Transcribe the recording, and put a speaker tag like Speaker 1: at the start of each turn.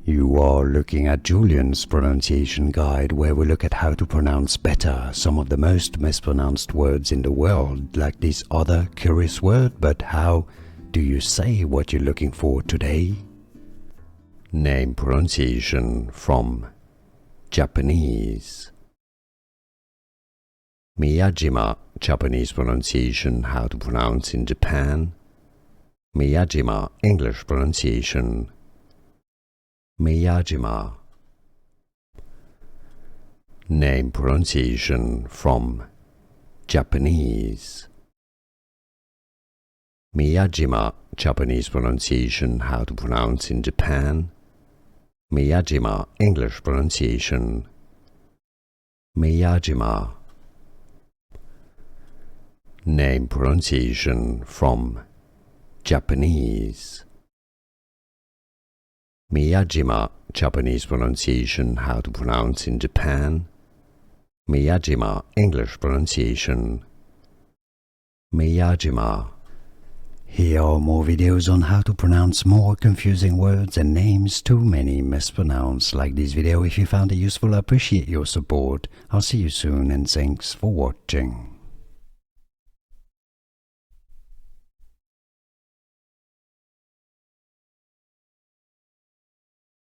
Speaker 1: You are looking at Julian's pronunciation guide, where we look at how to pronounce better some of the most mispronounced words in the world, like this other curious word. But how do you say what you're looking for today? Name pronunciation from Japanese. Miyajima, Japanese pronunciation, how to pronounce in Japan. Miyajima, English pronunciation. Miyajima. Name pronunciation from Japanese. Miyajima, Japanese pronunciation, how to pronounce in Japan. Miyajima, English pronunciation. Miyajima. Name pronunciation from Japanese. Miyajima, Japanese pronunciation, how to pronounce in Japan. Miyajima, English pronunciation. Miyajima. Here are more videos on how to pronounce more confusing words and names too many mispronounced. Like this video if you found it useful. I appreciate your support. I'll see you soon and thanks for watching.